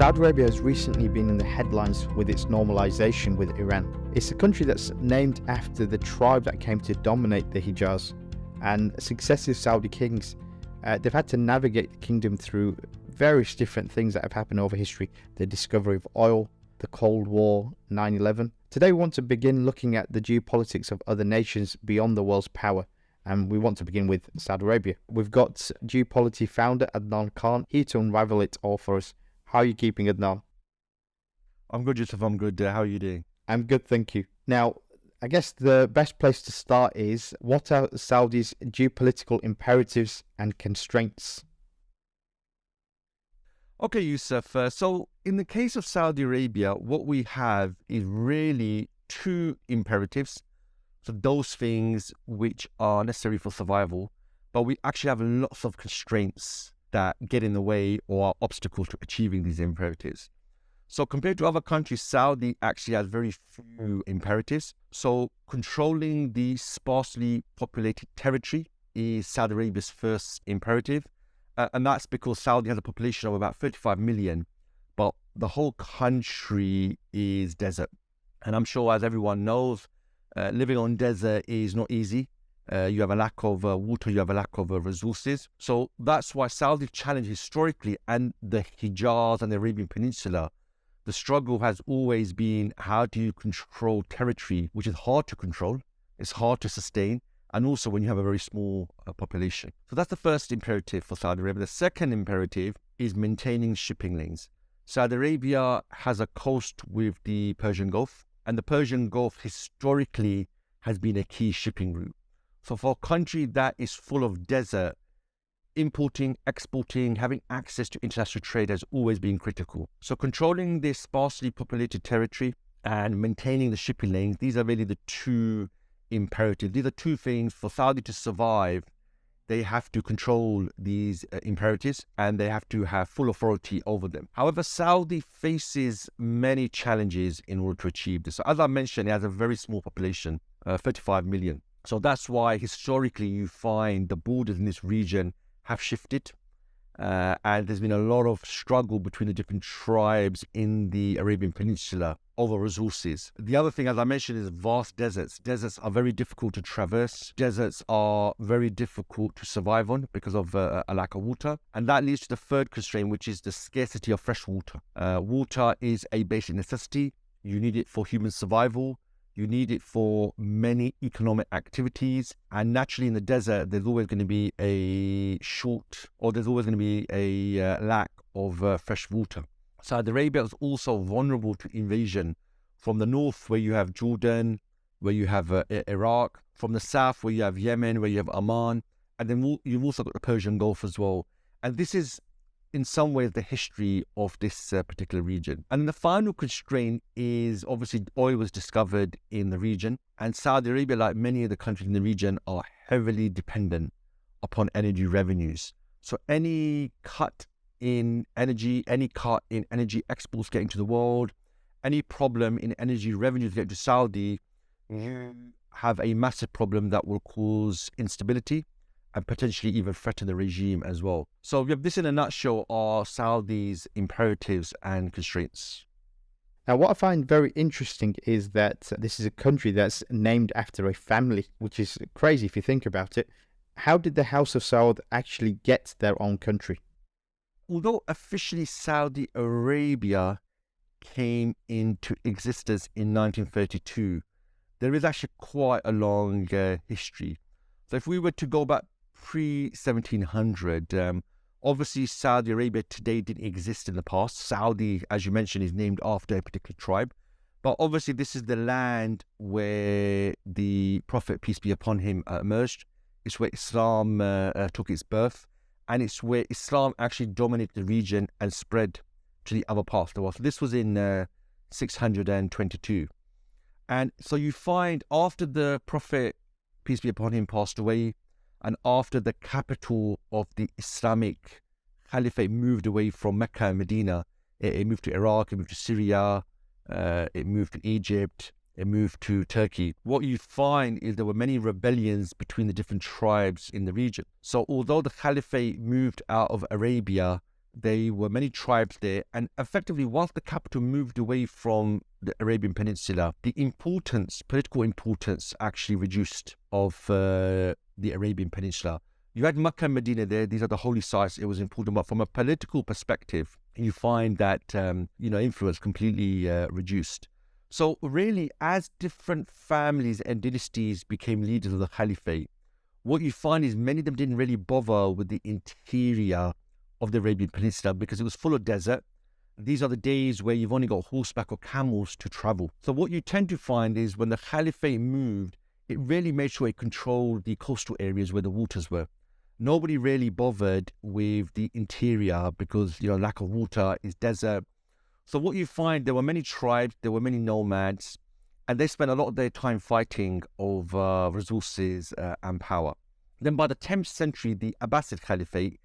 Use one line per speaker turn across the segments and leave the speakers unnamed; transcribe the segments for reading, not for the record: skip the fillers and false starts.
Saudi Arabia has recently been in the headlines with its normalisation with Iran. It's a country that's named after the tribe that came to dominate the Hijaz, and successive Saudi kings, they've had to navigate the kingdom through various different things that have happened over history. The discovery of oil, the Cold War, 9/11. Today we want to begin looking at the geopolitics of other nations beyond the world's power, and we want to begin with Saudi Arabia. We've got Geopolitics founder Adnan Khan here to unravel it all for us. How are you keeping, Adnan?
I'm good, Yusuf. I'm good. How are you doing?
I'm good, thank you. Now, I guess the best place to start is, what are Saudi's geopolitical imperatives and constraints?
Okay, Yusuf. So in the case of Saudi Arabia, what we have is really two imperatives. So those things which are necessary for survival, but we actually have lots of constraints that get in the way or are obstacles to achieving these imperatives. So compared to other countries, Saudi actually has very few imperatives. So controlling the sparsely populated territory is Saudi Arabia's first imperative. And that's because Saudi has a population of about 35 million, but the whole country is desert. And I'm sure, as everyone knows, living on desert is not easy. You have a lack of water, you have a lack of resources. So that's why Saudi's challenge historically, and the Hijaz and the Arabian Peninsula, the struggle has always been, how do you control territory, which is hard to control, it's hard to sustain, and also when you have a very small population. So that's the first imperative for Saudi Arabia. The second imperative is maintaining shipping lanes. Saudi Arabia has a coast with the Persian Gulf, and the Persian Gulf historically has been a key shipping route. So for a country that is full of desert, importing, exporting, having access to international trade has always been critical. So controlling this sparsely populated territory and maintaining the shipping lanes, these are really the two imperatives. These are two things for Saudi to survive. They have to control these imperatives, and they have to have full authority over them. However, Saudi faces many challenges in order to achieve this. So as I mentioned, it has a very small population, 35 million. So that's why historically you find the borders in this region have shifted, and there's been a lot of struggle between the different tribes in the Arabian Peninsula over resources. The other thing, as I mentioned, is vast deserts. Deserts are very difficult to traverse. Deserts are very difficult to survive on because of a lack of water. And that leads to the third constraint, which is the scarcity of fresh water. Water is a basic necessity. You need it for human survival. You need it for many economic activities. And naturally in the desert, there's always going to be there's always going to be a lack of fresh water. Saudi Arabia is also vulnerable to invasion from the north, where you have Jordan, where you have Iraq, from the south, where you have Yemen, where you have Oman, and then you've also got the Persian Gulf as well. And this is, in some ways, the history of this particular region. And the final constraint is, obviously, oil was discovered in the region, and Saudi Arabia, like many of the countries in the region, are heavily dependent upon energy revenues. So any cut in energy, any cut in energy exports getting to the world, any problem in energy revenues getting to Saudi, you have a massive problem that will cause instability and potentially even threaten the regime as well. So we have this in a nutshell, are Saudi's imperatives and constraints.
Now, what I find very interesting is that this is a country that's named after a family, which is crazy if you think about it. How did the House of Saud actually get their own country?
Although officially Saudi Arabia came into existence in 1932, there is actually quite a long history. So if we were to go back pre-1700, obviously Saudi Arabia today didn't exist in the past. Saudi, as you mentioned, is named after a particular tribe. But obviously this is the land where the Prophet, peace be upon him, emerged. It's where Islam took its birth. And it's where Islam actually dominated the region and spread to the other parts of the world. So this was in 622. And so you find, after the Prophet, peace be upon him, passed away, and after the capital of the Islamic Caliphate moved away from Mecca and Medina, it moved to Iraq, it moved to Syria, it moved to Egypt, it moved to Turkey. What you find is there were many rebellions between the different tribes in the region. So although the Caliphate moved out of Arabia, There were many tribes there, and effectively, whilst the capital moved away from the Arabian Peninsula, the political importance actually reduced of the Arabian Peninsula. You had Mecca and Medina there, these are the holy sites, it was important, but from a political perspective, you find that, influence completely reduced. So really, as different families and dynasties became leaders of the caliphate, what you find is many of them didn't really bother with the interior of the Arabian Peninsula because it was full of desert. These are the days where you've only got horseback or camels to travel. So what you tend to find is when the caliphate moved, it really made sure it controlled the coastal areas where the waters were. Nobody really bothered with the interior because, lack of water is desert. So what you find, there were many tribes, there were many nomads, and they spent a lot of their time fighting over resources and power. Then by the 10th century, the Abbasid Caliphate,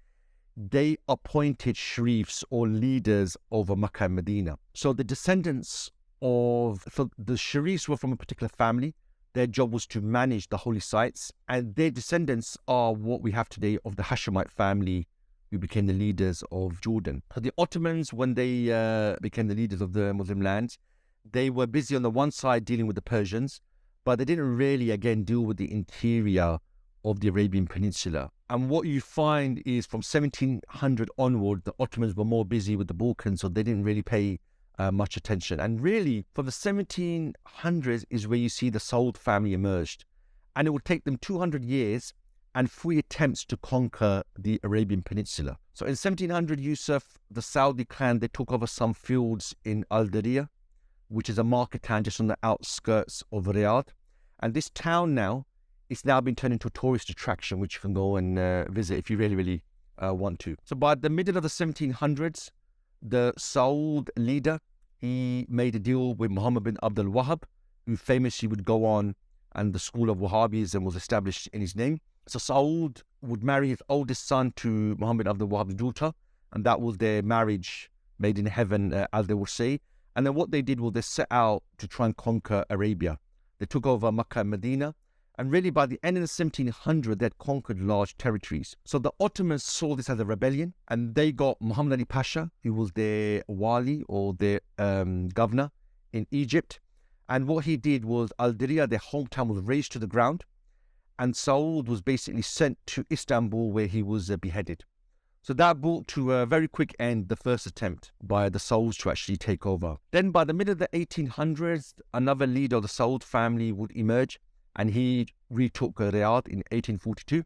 they appointed sharifs or leaders over Mecca and Medina. So the descendants the sharifs were from a particular family. Their job was to manage the holy sites, and their descendants are what we have today of the Hashemite family who became the leaders of Jordan. So the Ottomans, when they became the leaders of the Muslim lands, they were busy on the one side dealing with the Persians, but they didn't really, again, deal with the interior of the Arabian Peninsula. And what you find is from 1700 onward, the Ottomans were more busy with the Balkans, so they didn't really pay much attention. And really, from the 1700s is where you see the Saud family emerged. And it would take them 200 years and 3 attempts to conquer the Arabian Peninsula. So in 1700, Yusuf, the Saudi clan, they took over some fields in Al-Dariya, which is a market town just on the outskirts of Riyadh. And this town now, it's now been turned into a tourist attraction, which you can go and visit if you really, really want to. So by the middle of the 1700s, the Saud leader, he made a deal with Muhammad bin Abdul Wahhab, who famously would go on, and the school of Wahhabism was established in his name. So Saud would marry his oldest son to Muhammad bin Abdul Wahhab's daughter, and that was their marriage made in heaven, as they would say. And then what they did was they set out to try and conquer Arabia. They took over Mecca and Medina, and really by the end of the 1700s, they had conquered large territories. So the Ottomans saw this as a rebellion, and they got Muhammad Ali Pasha, who was their wali or their governor in Egypt. And what he did was Al-Dariya, their hometown, was razed to the ground, and Saud was basically sent to Istanbul, where he was beheaded. So that brought to a very quick end the first attempt by the Sauds to actually take over. Then by the middle of the 1800s, another leader of the Saud family would emerge, and he retook Riyadh in 1842.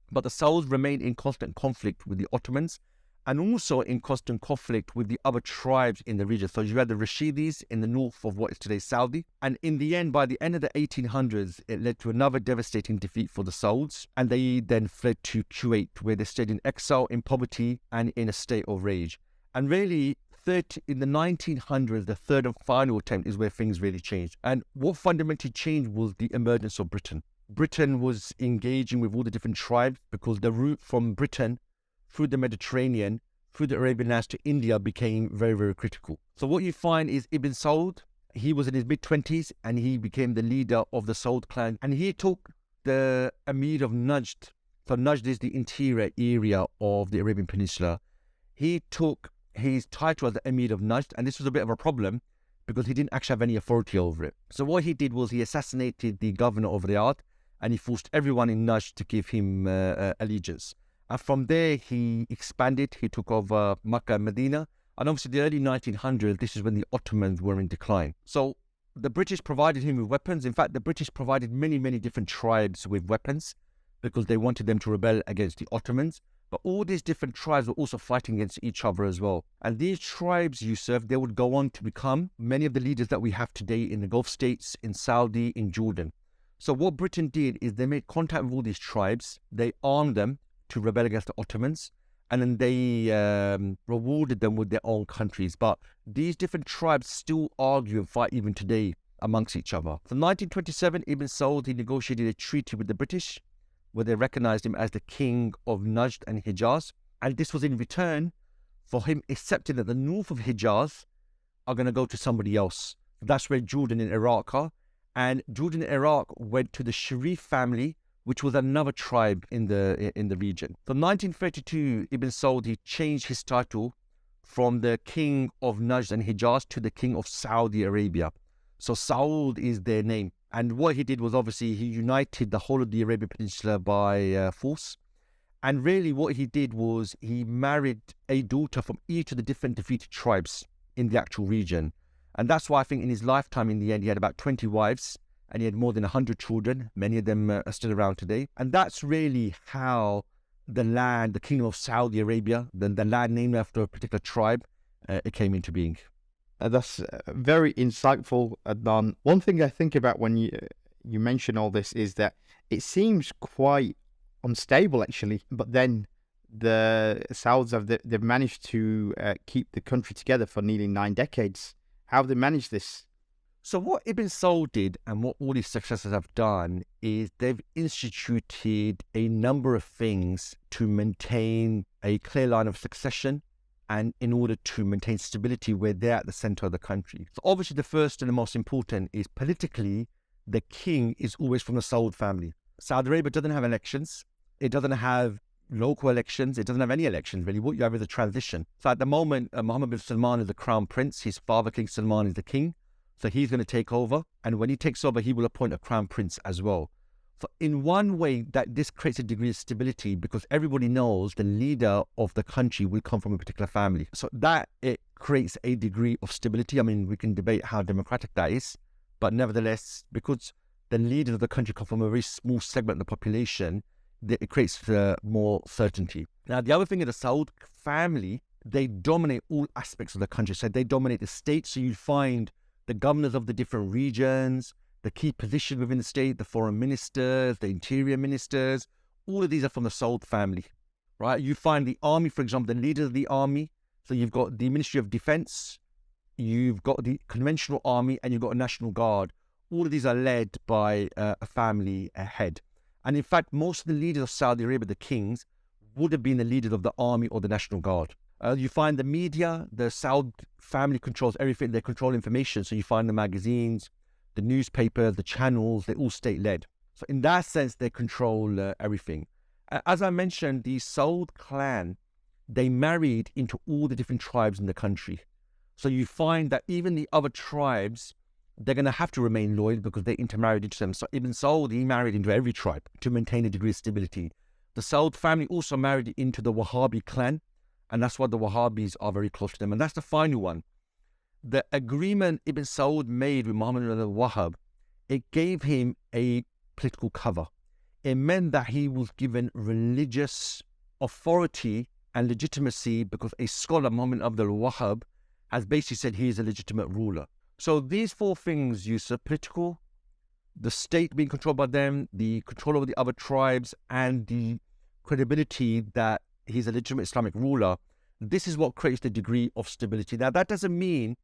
But the Sauds remained in constant conflict with the Ottomans, and also in constant conflict with the other tribes in the region. So you had the Rashidis in the north of what is today Saudi. And in the end, by the end of the 1800s, it led to another devastating defeat for the Sauds. And they then fled to Kuwait, where they stayed in exile, in poverty, and in a state of rage. And really, in the 1900s, the third and final attempt is where things really changed. And what fundamentally changed was the emergence of Britain. Britain was engaging with all the different tribes because the route from Britain through the Mediterranean, through the Arabian lands to India became very, very critical. So what you find is Ibn Saud, he was in his mid-20s and he became the leader of the Saud clan. And he took the Emir of Najd. So Najd is the interior area of the Arabian Peninsula. He took his title as the Emir of Najd, and this was a bit of a problem because he didn't actually have any authority over it. So what he did was he assassinated the governor of Riyadh, and he forced everyone in Najd to give him allegiance. And from there, he expanded. He took over Mecca and Medina. And obviously, the early 1900s, this is when the Ottomans were in decline. So the British provided him with weapons. In fact, the British provided many, many different tribes with weapons because they wanted them to rebel against the Ottomans. But all these different tribes were also fighting against each other as well. And these tribes, Yusuf, they would go on to become many of the leaders that we have today in the Gulf states, in Saudi, in Jordan. So what Britain did is they made contact with all these tribes. They armed them to rebel against the Ottomans, and then they rewarded them with their own countries. But these different tribes still argue and fight even today amongst each other. From 1927, Ibn Saud, he negotiated a treaty with the British, where they recognized him as the king of Najd and Hijaz. And this was in return for him accepting that the north of Hijaz are going to go to somebody else. That's where Jordan and Iraq are. And Jordan and Iraq went to the Sharif family, which was another tribe in the region. So 1932, Ibn Saudi changed his title from the king of Najd and Hijaz to the king of Saudi Arabia. So Saud is their name. And what he did was obviously he united the whole of the Arabian Peninsula by force. And really what he did was he married a daughter from each of the different defeated tribes in the actual region. And that's why I think in his lifetime, in the end, he had about 20 wives and he had more than 100 children. Many of them are still around today. And that's really how the kingdom of Saudi Arabia, the land named after a particular tribe, it came into being.
That's very insightful, Adnan. One thing I think about when you mention all this is that it seems quite unstable, actually. But then the Sauds they've managed to keep the country together for nearly 9 decades. How have they managed this?
So what Ibn Saud did and what all his successors have done is they've instituted a number of things to maintain a clear line of succession and in order to maintain stability where they're at the center of the country. So obviously the first and the most important is politically, the king is always from the Saud family. Saudi Arabia doesn't have elections. It doesn't have local elections. It doesn't have any elections, really. What you have is a transition. So at the moment, Mohammed bin Salman is the crown prince. His father, King Salman, is the king. So he's going to take over. And when he takes over, he will appoint a crown prince as well. So in one way, that this creates a degree of stability because everybody knows the leader of the country will come from a particular family. So that it creates a degree of stability. I mean, we can debate how democratic that is. But nevertheless, because the leaders of the country come from a very small segment of the population, it creates more certainty. Now, the other thing is the Saud family, they dominate all aspects of the country. So they dominate the state. So you find the governors of the different regions, the key positions within the state, the foreign ministers, the interior ministers, all of these are from the Saud family, right? You find the army, for example, the leader of the army. So you've got the Ministry of Defense, you've got the conventional army, and you've got a National Guard. All of these are led by a family head. And in fact, most of the leaders of Saudi Arabia, the kings, would have been the leaders of the army or the National Guard. You find the media, the Saud family controls everything. They control information. So you find the magazines, the newspapers, the channels, they're all state-led. So in that sense, they control everything. As I mentioned, the Saud clan, they married into all the different tribes in the country. So you find that even the other tribes, they're going to have to remain loyal because they intermarried into them. So Ibn Saud, he married into every tribe to maintain a degree of stability. The Saud family also married into the Wahhabi clan, and that's why the Wahhabis are very close to them. And that's the final one. The agreement Ibn Saud made with Muhammad al-Wahhab, it gave him a political cover. It meant that he was given religious authority and legitimacy because a scholar, Muhammad al-Wahhab, has basically said he is a legitimate ruler. So these 4 things, Yusuf, political, the state being controlled by them, the control over the other tribes, and the credibility that he's a legitimate Islamic ruler, this is what creates the degree of stability. Now, that doesn't mean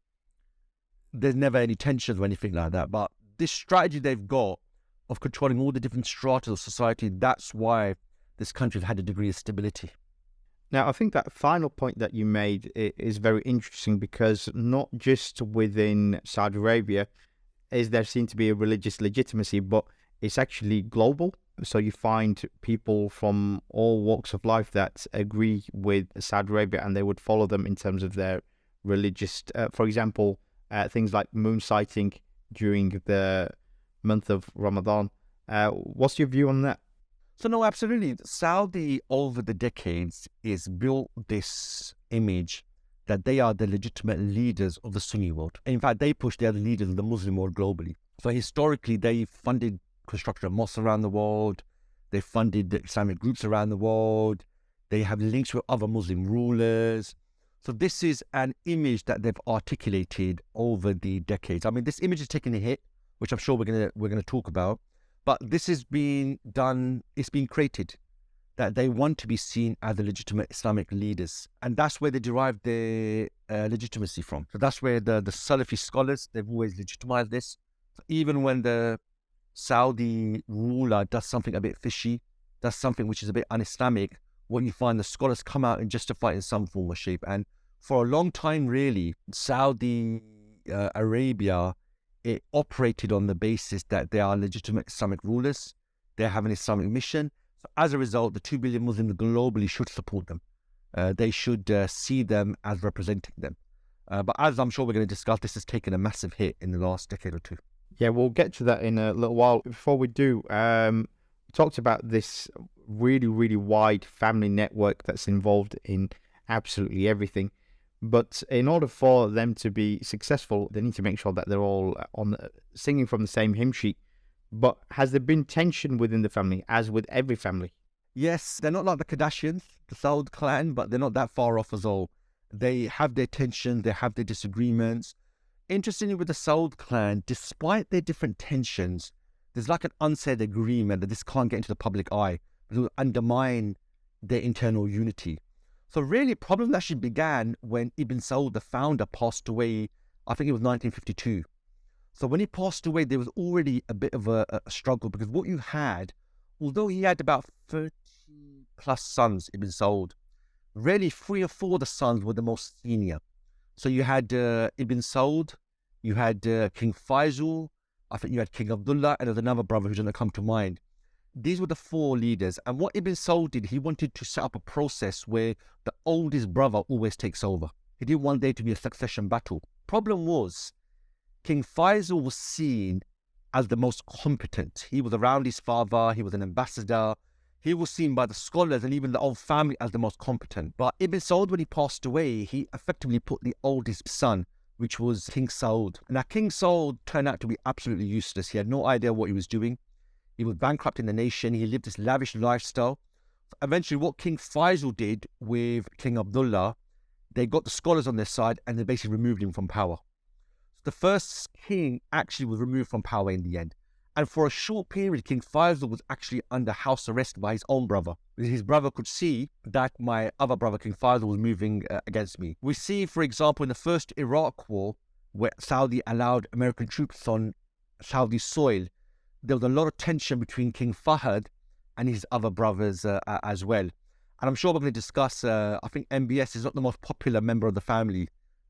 there's never any tensions or anything like that, but this strategy they've got of controlling all the different strata of society, that's why this country has had a degree of stability.
Now, I think that final point that you made is very interesting because not just within Saudi Arabia is there seen to be a religious legitimacy, but it's actually global. So you find people from all walks of life that agree with Saudi Arabia and they would follow them in terms of their religious, for example, things like moon sighting during the month of Ramadan. What's your view on that?
So no, absolutely. Saudi over the decades is built this image that they are the legitimate leaders of the Sunni world. In fact, they push they are the leaders of the Muslim world globally. So historically, they funded construction of mosques around the world. They funded the Islamic groups around the world. They have links with other Muslim rulers. So this is an image that they've articulated over the decades. I mean, this image is taking a hit, which I'm sure we're gonna talk about. But this is being done, it's being created, that they want to be seen as the legitimate Islamic leaders. And that's where they derive their legitimacy from. So that's where the Salafi scholars, they've always legitimized this. So even when the Saudi ruler does something a bit fishy, does something which is a bit un-Islamic, when you find the scholars come out and justify it in some form or shape. And for a long time, really, Saudi Arabia, it operated on the basis that they are legitimate Islamic rulers. They have an Islamic mission. So as a result, the 2 billion Muslims globally should support them. They should see them as representing them. But as I'm sure we're going to discuss, this has taken a massive hit in the last decade or two.
Yeah, we'll get to that in a little while. Before we do, we talked about this really, really wide family network that's involved in absolutely everything. But in order for them to be successful, they need to make sure that they're all singing from the same hymn sheet. But has there been tension within the family, as with every family?
Yes, they're not like the Kardashians, the Saud clan, but they're not that far off as all. They have their tensions, they have their disagreements. Interestingly, with the Saud clan, despite their different tensions, there's like an unsaid agreement that this can't get into the public eye, but it will undermine their internal unity. So really, problems actually began when Ibn Saud, the founder, passed away. I think it was 1952. So when he passed away, there was already a bit of a struggle, because what you had, although he had about 30 plus sons, Ibn Saud, really 3 or 4 of the sons were the most senior. So you had Ibn Saud, you had King Faisal, I think you had King Abdullah, and there's another brother who doesn't come to mind. These were the 4 leaders. And what Ibn Saud did, he wanted to set up a process where the oldest brother always takes over. He didn't want there to be a succession battle. Problem was, King Faisal was seen as the most competent. He was around his father, he was an ambassador. He was seen by the scholars and even the old family as the most competent. But Ibn Saud, when he passed away, he effectively put the oldest son, which was King Saud. Now, King Saud turned out to be absolutely useless. He had no idea what he was doing. He was bankrupting the nation. He lived this lavish lifestyle. Eventually, what King Faisal did with King Abdullah, they got the scholars on their side and they basically removed him from power. The first king actually was removed from power in the end. And for a short period, King Faisal was actually under house arrest by his own brother. His brother could see that my other brother, King Faisal, was moving against me. We see, for example, in the first Iraq war, where Saudi allowed American troops on Saudi soil, there was a lot of tension between King Fahd and his other brothers as well. And I'm sure we're going to discuss, I think MBS is not the most popular member of the family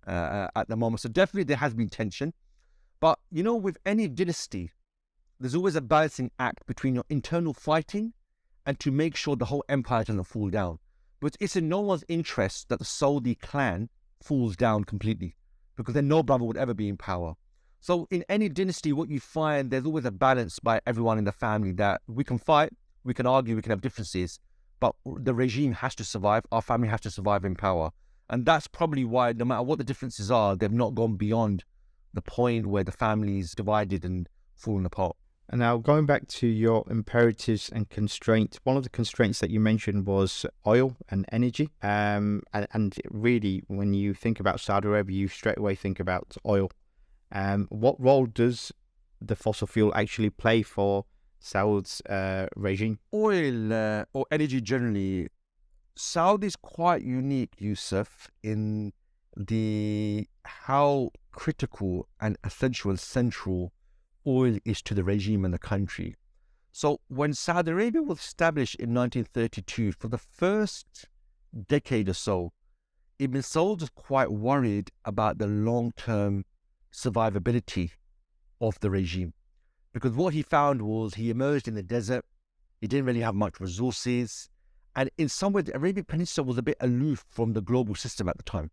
at the moment. So definitely there has been tension. But, you know, with any dynasty, there's always a balancing act between your internal fighting and to make sure the whole empire doesn't fall down. But it's in no one's interest that the Saudi clan falls down completely, because then no brother would ever be in power. So in any dynasty, what you find, there's always a balance by everyone in the family that we can fight, we can argue, we can have differences, but the regime has to survive, our family has to survive in power. And that's probably why, no matter what the differences are, they've not gone beyond the point where the family is divided and fallen apart.
And now going back to your imperatives and constraints, one of the constraints that you mentioned was oil and energy. And really, when you think about Saudi Arabia, you straight away think about oil. What role does the fossil fuel actually play for Saud's regime?
Oil or energy generally, Saudi is quite unique, Yusuf, in how critical and essential and central oil is to the regime and the country. So when Saudi Arabia was established in 1932, for the first decade or so, Ibn Saud was quite worried about the long-term survivability of the regime. Because what he found was he emerged in the desert, he didn't really have much resources, and in some way the Arabian Peninsula was a bit aloof from the global system at the time.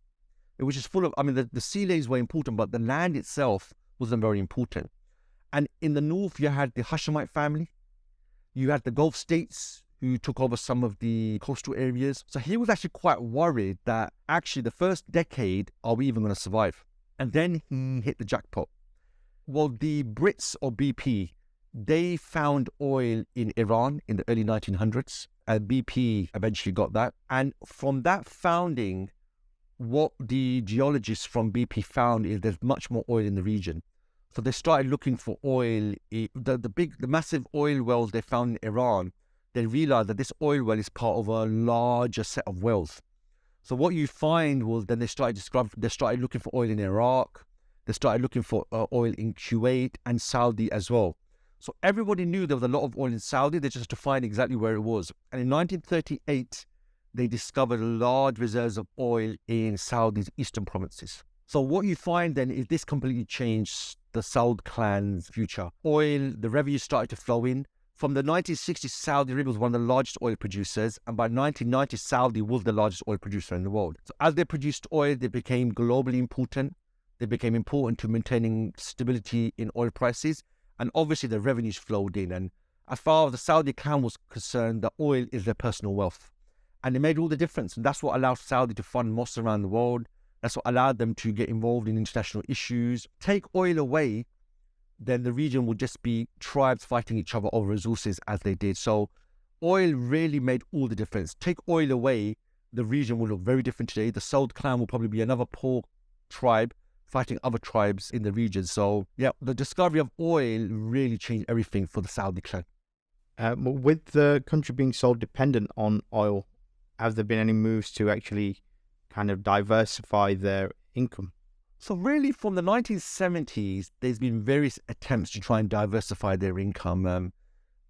It was just full of, the sea lanes were important, but the land itself wasn't very important. And in the north, you had the Hashemite family. You had the Gulf states who took over some of the coastal areas. So he was actually quite worried that actually the first decade, are we even going to survive? And then he hit the jackpot. Well, the Brits or BP, they found oil in Iran in the early 1900s. And BP eventually got that. And from that founding, what the geologists from BP found is there's much more oil in the region. So they started looking for oil. The massive oil wells they found in Iran, they realized that this oil well is part of a larger set of wells. So what you find was then they started looking for oil in Iraq. They started looking for oil in Kuwait and Saudi as well. So everybody knew there was a lot of oil in Saudi. They just had to find exactly where it was. And in 1938, they discovered large reserves of oil in Saudi's eastern provinces. So what you find then is this completely changed the Saud clan's future. Oil, the revenue started to flow in. From the 1960s, Saudi Arabia was one of the largest oil producers, and by 1990, Saudi was the largest oil producer in the world. So as they produced oil, they became globally important. They became important to maintaining stability in oil prices, and obviously the revenues flowed in. And as far as the Saudi clan was concerned, the oil is their personal wealth. And it made all the difference. And that's what allowed Saudi to fund mosques around the world. That's what allowed them to get involved in international issues. Take oil away, then the region would just be tribes fighting each other over resources as they did. So oil really made all the difference. Take oil away, the region will look very different today. The Saud clan will probably be another poor tribe fighting other tribes in the region. So yeah, the discovery of oil really changed everything for the Saudi clan.
With the country being so dependent on oil, have there been any moves to actually kind of diversify their income?
So really from the 1970s, there's been various attempts to try and diversify their income.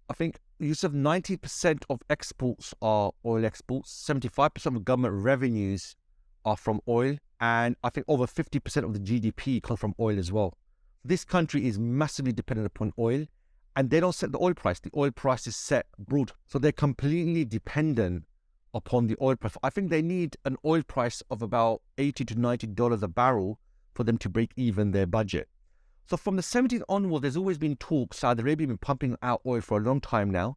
I think use of 90% of exports are oil exports, 75% of government revenues are from oil, and I think over 50% of the GDP comes from oil as well. This country is massively dependent upon oil, and they don't set the oil price. The oil price is set abroad. So they're completely dependent upon the oil price. I think they need an oil price of about $80 to $90 a barrel for them to break even their budget. So from the 70s onward, there's always been talk. Saudi Arabia has been pumping out oil for a long time now.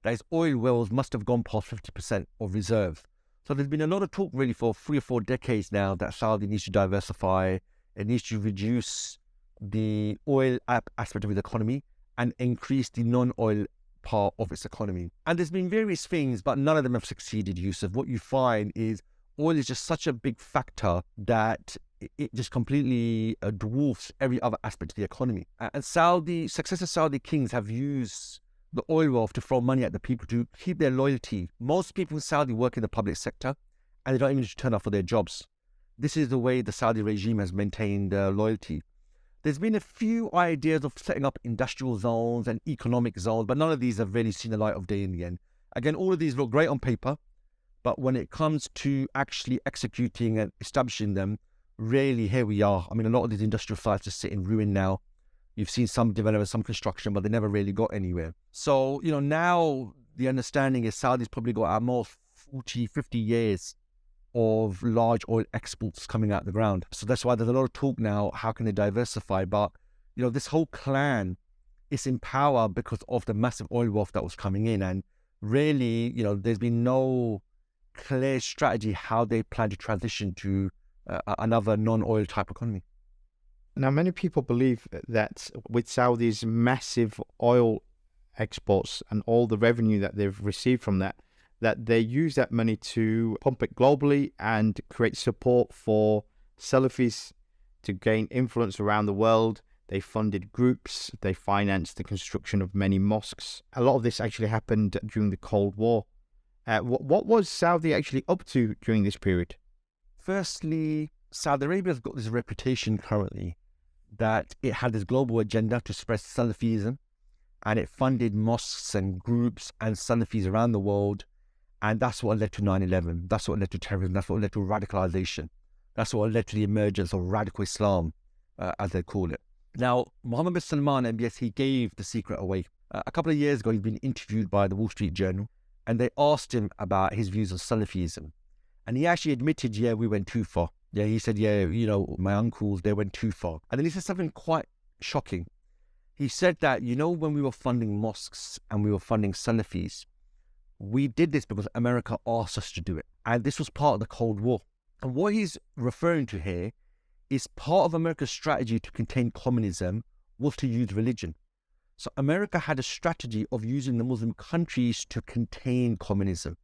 That its oil wells must have gone past 50% of reserve. So there's been a lot of talk really for 3 or 4 decades now that Saudi needs to diversify. It needs to reduce the oil aspect of its economy and increase the non-oil part of its economy. And there's been various things, but none of them have succeeded, Yusuf. What you find is oil is just such a big factor that it just completely dwarfs every other aspect of the economy. And successive Saudi kings have used the oil wealth to throw money at the people to keep their loyalty. Most people in Saudi work in the public sector and they don't even need to turn up for their jobs. This is the way the Saudi regime has maintained loyalty. There's been a few ideas of setting up industrial zones and economic zones, but none of these have really seen the light of day in the end. Again, all of these look great on paper, but when it comes to actually executing and establishing them, really here we are. I mean, a lot of these industrial sites just sit in ruin now. You've seen some development, some construction, but they never really got anywhere. So, now the understanding is Saudi's probably got at most 40, 50 years of large oil exports coming out the ground. So that's why there's a lot of talk now, how can they diversify? But, this whole clan is in power because of the massive oil wealth that was coming in. And really, there's been no clear strategy how they plan to transition to another non-oil type economy.
Now, many people believe that with Saudi's massive oil exports and all the revenue that they've received from that they use that money to pump it globally and create support for Salafis to gain influence around the world. They funded groups, they financed the construction of many mosques. A lot of this actually happened during the Cold War. What was Saudi actually up to during this period?
Firstly, Saudi Arabia has got this reputation currently that it had this global agenda to spread Salafism, and it funded mosques and groups and Salafis around the world, and that's what led to 9/11. That's what led to terrorism. That's what led to radicalization. That's what led to the emergence of radical Islam, as they call it. Now, Mohammed bin Salman, MBS, he gave the secret away. A couple of years ago, he'd been interviewed by the Wall Street Journal, and they asked him about his views on Salafism. And he actually admitted, yeah, we went too far. Yeah, he said, yeah, my uncles, they went too far. And then he said something quite shocking. He said that, when we were funding mosques and we were funding Salafis, we did this because America asked us to do it. And this was part of the Cold War. And what he's referring to here is part of America's strategy to contain communism was to use religion. So America had a strategy of using the Muslim countries to contain communism.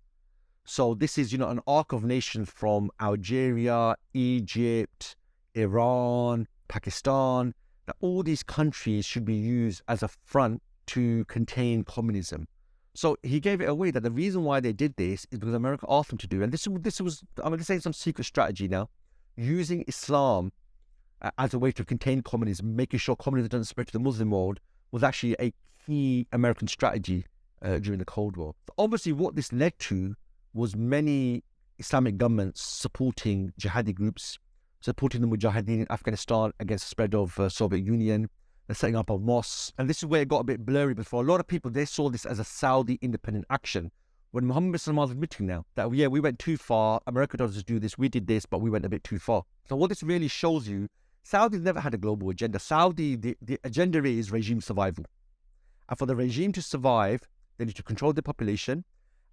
So this is, an arc of nations from Algeria, Egypt, Iran, Pakistan, that all these countries should be used as a front to contain communism. So he gave it away that the reason why they did this is because America asked them to do it. And this was, I'm going to say some secret strategy now, using Islam as a way to contain communism, making sure communism doesn't spread to the Muslim world, was actually a key American strategy during the Cold War. So obviously what this led to was many Islamic governments supporting jihadi groups, supporting the Mujahideen in Afghanistan against the spread of Soviet Union, They're setting up a mosque. And this is where it got a bit blurry. But for a lot of people, they saw this as a Saudi independent action. When Mohammed bin Salman is admitting now that, yeah, we went too far. America doesn't do this. We did this, but we went a bit too far. So what this really shows you, Saudi's never had a global agenda. Saudi, the agenda is regime survival. And for the regime to survive, they need to control the population.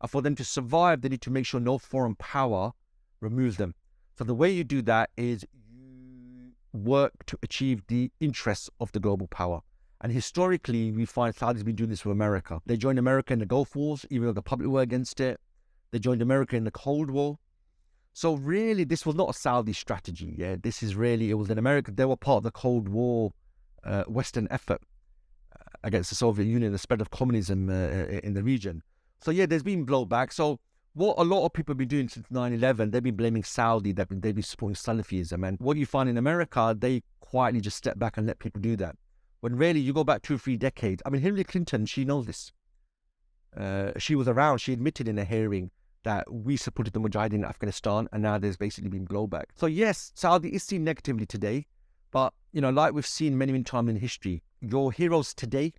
And for them to survive, they need to make sure no foreign power removes them. So the way you do that is you work to achieve the interests of the global power. And historically, we find Saudi's been doing this with America. They joined America in the Gulf Wars, even though the public were against it. They joined America in the Cold War. So really, this was not a Saudi strategy. Yeah, this is really, it was in America. They were part of the Cold War Western effort against the Soviet Union, the spread of communism in the region. So yeah, there's been blowback. So what a lot of people have been doing since 9/11, they've been blaming Saudi, they've been supporting Salafism. And what you find in America, they quietly just step back and let people do that. When really, you go back 2 or 3 decades. I mean, Hillary Clinton, she knows this. She was around. She admitted in a hearing that we supported the Mujahideen in Afghanistan, and now there's basically been blowback. So yes, Saudi is seen negatively today, but like we've seen many, many times in history, your heroes today,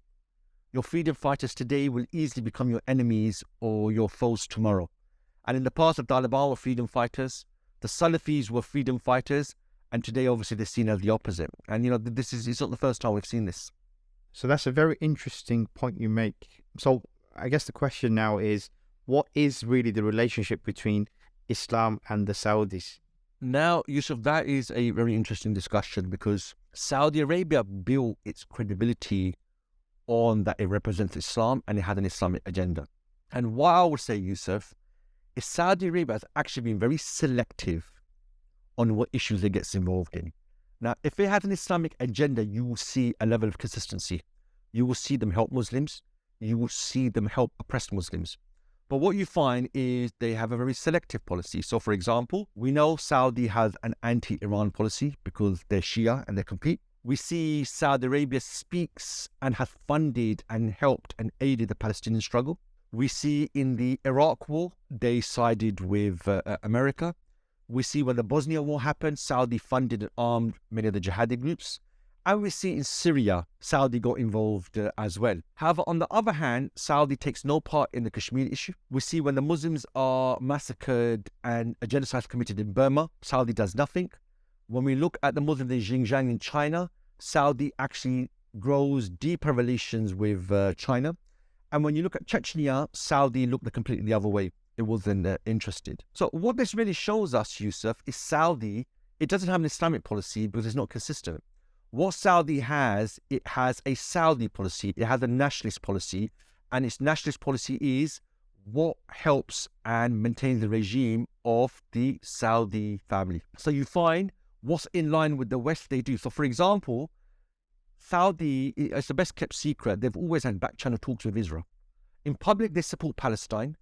your freedom fighters today will easily become your enemies or your foes tomorrow. And in the past, the Taliban were freedom fighters, the Salafis were freedom fighters, and today, obviously, they're seen as the opposite. And, it's not the first time we've seen this.
So that's a very interesting point you make. So I guess the question now is, what is really the relationship between Islam and the Saudis?
Now, Yusuf, that is a very interesting discussion because Saudi Arabia built its credibility on that it represents Islam and it had an Islamic agenda. And what I would say, Yusuf, is Saudi Arabia has actually been very selective on what issues it gets involved in. Now, if it has an Islamic agenda, you will see a level of consistency. You will see them help Muslims. You will see them help oppressed Muslims. But what you find is they have a very selective policy. So, for example, we know Saudi has an anti-Iran policy because they're Shia and they compete. We see Saudi Arabia speaks and has funded and helped and aided the Palestinian struggle. We see in the Iraq war, they sided with America. We see when the Bosnia war happened, Saudi funded and armed many of the jihadi groups. And we see in Syria, Saudi got involved as well. However, on the other hand, Saudi takes no part in the Kashmir issue. We see when the Muslims are massacred and a genocide is committed in Burma, Saudi does nothing. When we look at the Muslims in Xinjiang in China, Saudi actually grows deeper relations with China. And when you look at Chechnya, Saudi looked completely the other way. It wasn't interested. So what this really shows us, Yusuf, is Saudi, it doesn't have an Islamic policy because it's not consistent. What Saudi has, it has a Saudi policy, it has a nationalist policy, and its nationalist policy is what helps and maintains the regime of the Saudi family. So you find what's in line with the West they do. So for example, Saudi, it's the best kept secret, they've always had back channel talks with Israel. In public, they support Palestine.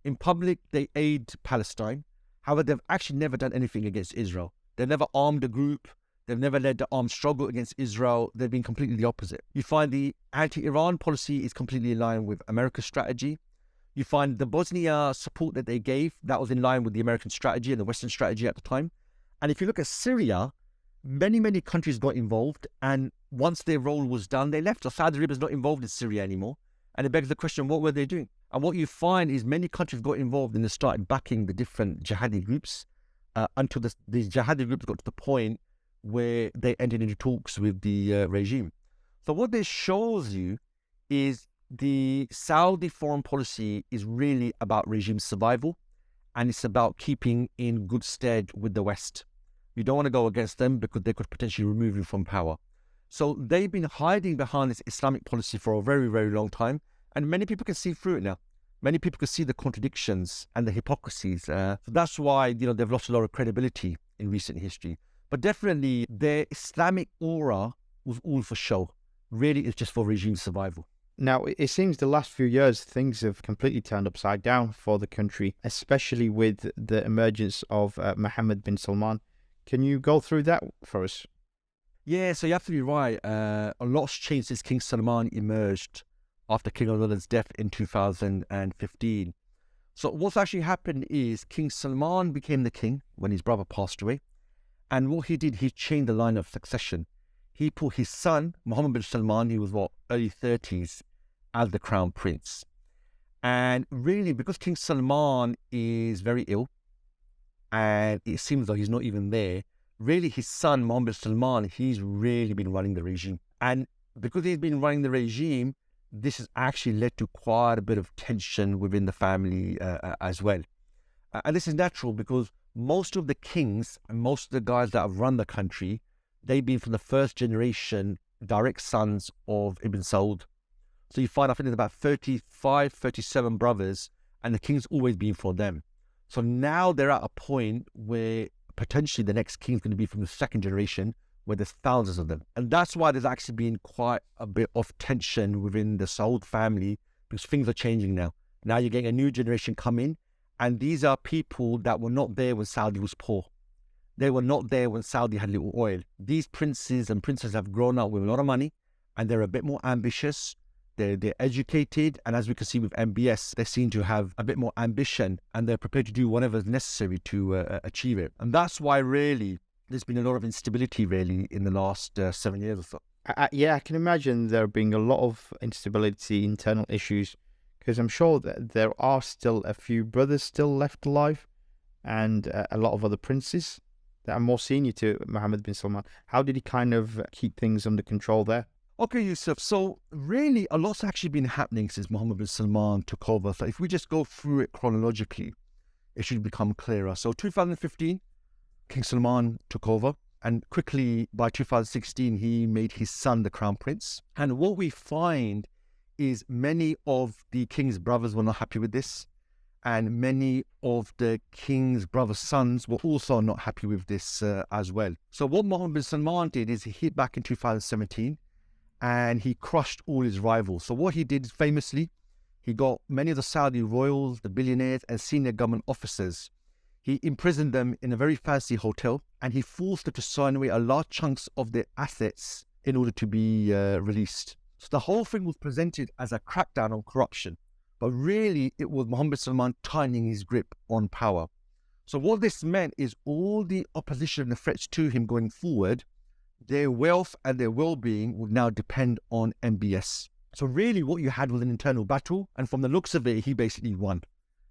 In public, they aid Palestine. However, they've actually never done anything against Israel. They've never armed a group. They've never led the armed struggle against Israel. They've been completely the opposite. You find the anti-Iran policy is completely in line with America's strategy. You find the Bosnia support that they gave, that was in line with the American strategy and the Western strategy at the time. And if you look at Syria, many, many countries got involved. And once their role was done, they left. So Saudi Arabia is not involved in Syria anymore. And it begs the question, what were they doing? And what you find is many countries got involved and they started backing the different jihadi groups until the jihadi groups got to the point where they entered into talks with the regime. So what this shows you is the Saudi foreign policy is really about regime survival, and it's about keeping in good stead with the West. You don't want to go against them because they could potentially remove you from power. So they've been hiding behind this Islamic policy for a very, very long time, and many people can see through it now. Many people can see the contradictions and the hypocrisies. So that's why they've lost a lot of credibility in recent history. But definitely their Islamic aura was all for show. Really, it's just for regime survival.
Now, it seems the last few years, things have completely turned upside down for the country, especially with the emergence of Mohammed bin Salman. Can you go through that for us?
Yeah, so you're absolutely right. A lot's changed since King Salman emerged after King Abdullah's death in 2015. So what's actually happened is King Salman became the king when his brother passed away. And what he did, he changed the line of succession. he put his son, Mohammed bin Salman, he was early 30s, as the crown prince. And really, because King Salman is very ill, and it seems like he's not even there, really his son, Mohammed bin Salman, he's really been running the regime. And because he's been running the regime, this has actually led to quite a bit of tension within the family as well. And this is natural because most of the kings and most of the guys that have run the country, they've been from the first generation direct sons of Ibn Saud. So you find, I think there's about 35, 37 brothers, and the king's always been for them. So now they're at a point where potentially the next king's going to be from the second generation, where there's thousands of them. And that's why there's actually been quite a bit of tension within the Saud family, because things are changing now. Now you're getting a new generation come in, and these are people that were not there when Saudi was poor. They were not there when Saudi had little oil. These princes and princesses have grown up with a lot of money, and they're a bit more ambitious. They're educated, and as we can see with MBS, they seem to have a bit more ambition, and they're prepared to do whatever is necessary to achieve it. And that's why really there's been a lot of instability really in the last 7 years or so.
Yeah, I can imagine there being a lot of instability, internal issues, because I'm sure that there are still a few brothers still left alive, and a lot of other princes that are more senior to Mohammed bin Salman. How did he kind of keep things under control there?
Okay, Yusuf. So really, a lot's actually been happening since Mohammed bin Salman took over. So if we just go through it chronologically, it should become clearer. So 2015, King Salman took over, and quickly by 2016, he made his son the crown prince. And what we find is many of the king's brothers were not happy with this, and many of the king's brothers' sons were also not happy with this as well. So what Mohammed bin Salman did is he hit back in 2017, and he crushed all his rivals. So what he did famously, he got many of the Saudi royals, the billionaires, and senior government officers. He imprisoned them in a very fancy hotel, and he forced them to sign away a large chunks of their assets in order to be released. So the whole thing was presented as a crackdown on corruption, but really it was Mohammed bin Salman tightening his grip on power. So what this meant is all the opposition and the threats to him going forward, their wealth and their well-being would now depend on MBS. So really what you had was an internal battle, and from the looks of it, he basically won.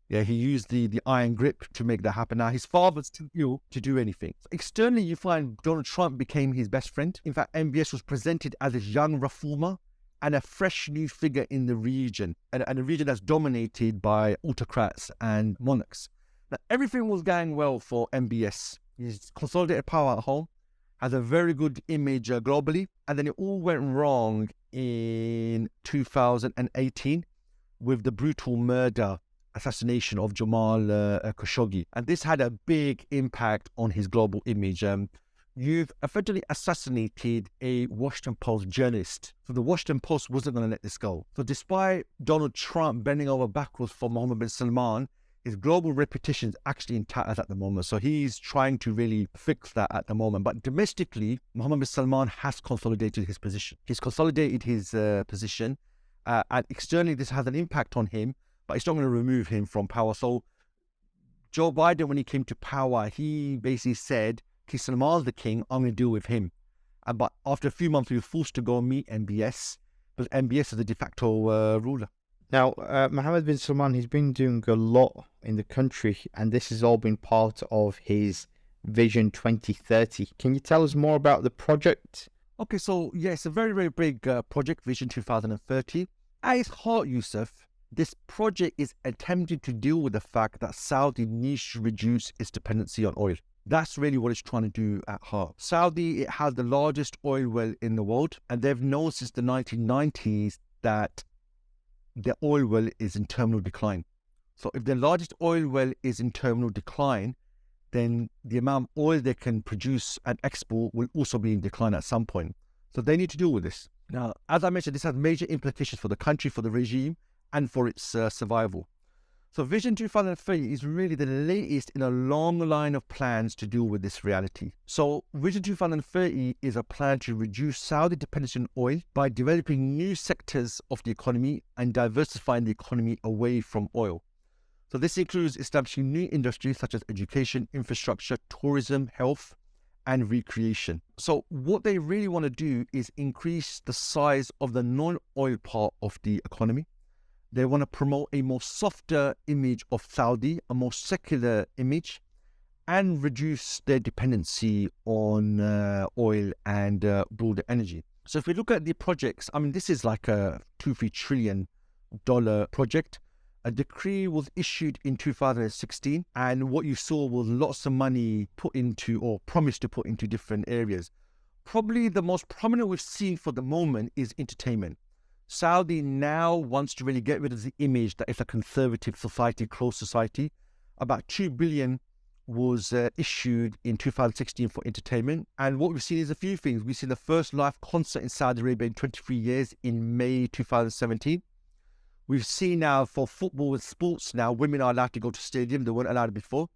Yeah, he used the iron grip to make that happen. Now, his father's too ill to do anything. Externally, you find Donald Trump became his best friend. In fact, MBS was presented as a young reformer and a fresh new figure in the region, and a region that's dominated by autocrats and monarchs. Now, everything was going well for MBS. He's consolidated power at home, has a very good image globally, and then it all went wrong in 2018 with the brutal assassination of Jamal Khashoggi. And this had a big impact on his global image. You've effectively assassinated a Washington Post journalist. So the Washington Post wasn't going to let this go. So despite Donald Trump bending over backwards for Mohammed bin Salman, his global reputation is actually in tatters at the moment. So he's trying to really fix that at the moment. But domestically, Mohammed bin Salman has consolidated his position. He's consolidated his position. And externally, this has an impact on him, but it's not going to remove him from power. So Joe Biden, when he came to power, he basically said, King Salman's the king, I'm going to deal with him. But after a few months, he was forced to go and meet MBS, because MBS is the de facto ruler.
Now, Mohammed bin Salman, he's been doing a lot in the country, and this has all been part of his Vision 2030. Can you tell us more about the project?
Okay, so yeah, it's a very, very big project, Vision 2030. At its heart, Yusuf, this project is attempting to deal with the fact that Saudi needs to reduce its dependency on oil. That's really what it's trying to do at heart. Saudi, it has the largest oil well in the world, and they've known since the 1990s that their oil well is in terminal decline. So if the largest oil well is in terminal decline, then the amount of oil they can produce and export will also be in decline at some point. So they need to deal with this. Now, as I mentioned, this has major implications for the country, for the regime, and for its survival. So Vision 2030 is really the latest in a long line of plans to deal with this reality. So Vision 2030 is a plan to reduce Saudi dependency on oil by developing new sectors of the economy and diversifying the economy away from oil. So this includes establishing new industries such as education, infrastructure, tourism, health, and recreation. So what they really want to do is increase the size of the non-oil part of the economy. They want to promote a more softer image of Saudi, a more secular image, and reduce their dependency on oil and broader energy. So if we look at the projects, I mean, this is like a $2-3 trillion project. A decree was issued in 2016, and what you saw was lots of money put into, or promised to put into, different areas. Probably the most prominent we've seen for the moment is entertainment. Saudi now wants to really get rid of the image that it's a conservative society, closed society. About 2 billion was issued in 2016 for entertainment. And what we've seen is a few things. We've seen the first live concert in Saudi Arabia in 23 years in May 2017. We've seen now for football and sports now, women are allowed to go to stadium. They weren't allowed before.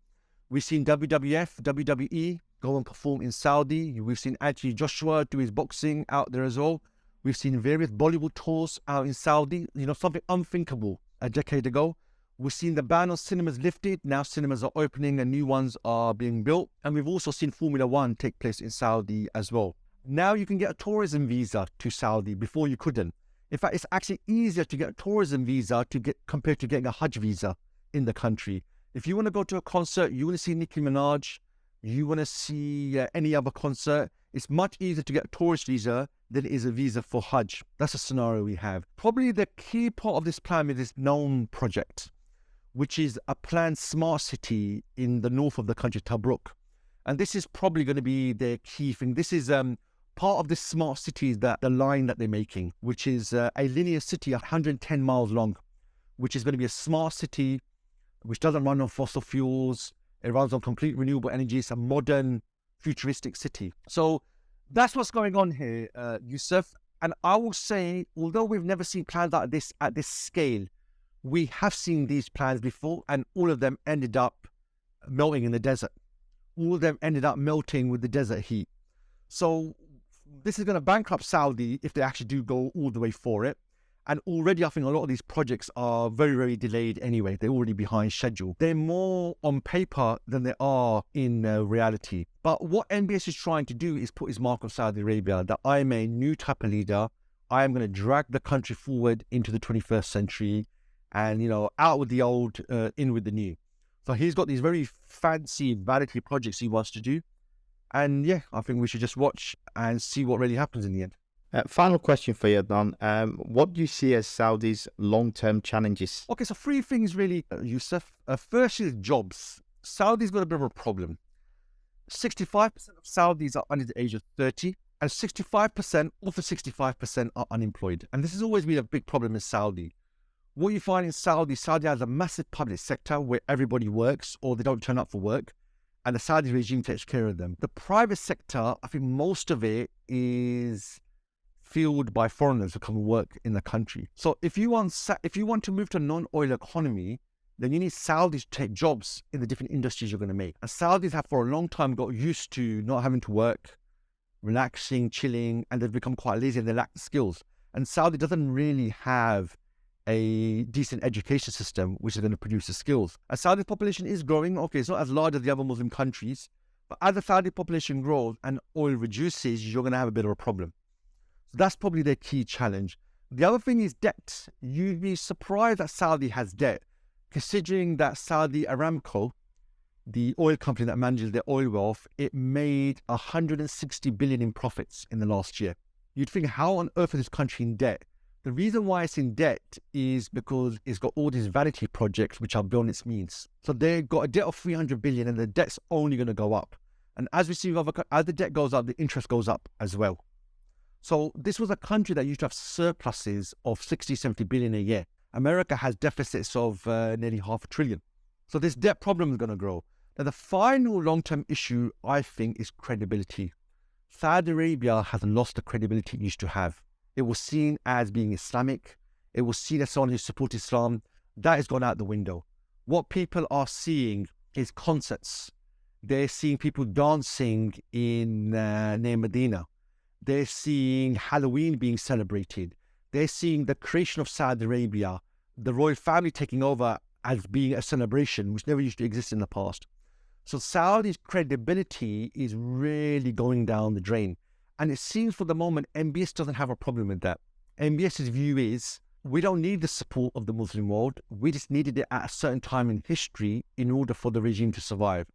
We've seen WWF, WWE go and perform in Saudi. We've seen Anthony Joshua do his boxing out there as well. We've seen various Bollywood tours out in Saudi, something unthinkable a decade ago. We've seen the ban on cinemas lifted. Now cinemas are opening and new ones are being built. And we've also seen Formula One take place in Saudi as well. Now you can get a tourism visa to Saudi. Before you couldn't. In fact, it's actually easier to get a tourism visa compared to getting a Hajj visa in the country. If you want to go to a concert, you want to see Nicki Minaj, you want to see any other concert, it's much easier to get a tourist visa than it is a visa for Hajj. That's a scenario we have. Probably the key part of this plan is this known project, which is a planned smart city in the north of the country, Tobruk. And this is probably going to be their key thing. This is part of this smart city, is that the line that they're making, which is a linear city 110 miles long, which is going to be a smart city, which doesn't run on fossil fuels. It runs on complete renewable energy. It's a modern, futuristic city. So that's what's going on here, Yusuf. And I will say, although we've never seen plans like this at this scale, we have seen these plans before, and all of them ended up melting in the desert. All of them ended up melting with the desert heat. So this is going to bankrupt Saudi if they actually do go all the way for it. And already I think a lot of these projects are very, very delayed anyway. They're already behind schedule. They're more on paper than they are in reality. But what NBS is trying to do is put his mark on Saudi Arabia, that I am a new type of leader. I am going to drag the country forward into the 21st century and, out with the old, in with the new. So he's got these very fancy vanity projects he wants to do. And yeah, I think we should just watch and see what really happens in the end.
Final question for you, Don. What do you see as Saudi's long-term challenges?
Okay, so 3 things really, Yusuf. First is jobs. Saudi's got a bit of a problem. 65% of Saudis are under the age of 30, and 65% of the 65% are unemployed. And this has always been a big problem in Saudi. What you find in Saudi has a massive public sector where everybody works or they don't turn up for work, and the Saudi regime takes care of them. The private sector, I think most of it is fueled by foreigners who come and work in the country. So if you want to move to a non-oil economy, then you need Saudis to take jobs in the different industries you're going to make. And Saudis have for a long time got used to not having to work, relaxing, chilling, and they've become quite lazy and they lack the skills. And Saudi doesn't really have a decent education system which is going to produce the skills. And Saudi's population is growing. Okay, it's not as large as the other Muslim countries, but as the Saudi population grows and oil reduces, you're going to have a bit of a problem. So that's probably their key challenge. The other thing is debt. You'd be surprised that Saudi has debt, considering that Saudi Aramco, the oil company that manages their oil wealth, it made 160 billion in profits in the last year. You'd think, how on earth is this country in debt? The reason why it's in debt is because it's got all these vanity projects which are beyond its means. So they've got a debt of 300 billion and the debt's only going to go up. And as we see, as the debt goes up, the interest goes up as well. So this was a country that used to have surpluses of 60, 70 billion a year. America has deficits of nearly $500 billion. So this debt problem is going to grow. Now, the final long-term issue, I think, is credibility. Saudi Arabia has lost the credibility it used to have. It was seen as being Islamic. It was seen as someone who supported Islam. That has gone out the window. What people are seeing is concerts. They're seeing people dancing in near Medina. They're seeing Halloween being celebrated. They're seeing the creation of Saudi Arabia, the royal family taking over as being a celebration which never used to exist in the past. So Saudi's credibility is really going down the drain. And it seems for the moment, MBS doesn't have a problem with that. MBS's view is, we don't need the support of the Muslim world. We just needed it at a certain time in history in order for the regime to survive.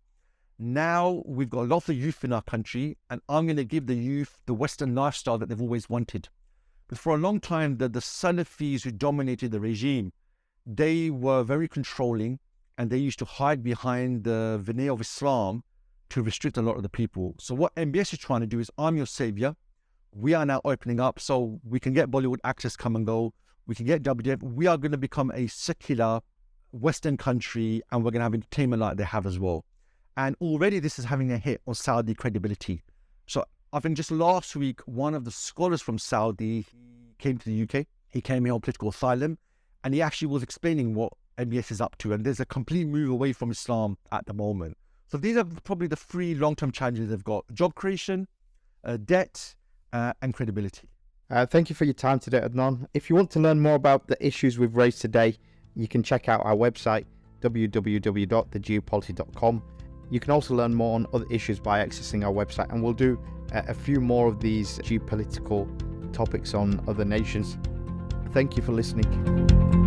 Now we've got lots of youth in our country, and I'm going to give the youth the Western lifestyle that they've always wanted. But for a long time, the Salafis who dominated the regime, they were very controlling, and they used to hide behind the veneer of Islam to restrict a lot of the people. So what MBS is trying to do is, I'm your savior. We are now opening up so we can get Bollywood actors come and go. We can get WDF. We are going to become a secular Western country, and we're going to have entertainment like they have as well. And already this is having a hit on Saudi credibility. So I think just last week, one of the scholars from Saudi came to the UK. He came here on political asylum, and he actually was explaining what MBS is up to. And there's a complete move away from Islam at the moment. So these are probably the three long-term challenges they've got: job creation, debt, and credibility.
Thank you for your time today, Adnan. If you want to learn more about the issues we've raised today, you can check out our website, www.thegeopolitics.com. You can also learn more on other issues by accessing our website, and we'll do a few more of these geopolitical topics on other nations. Thank you for listening.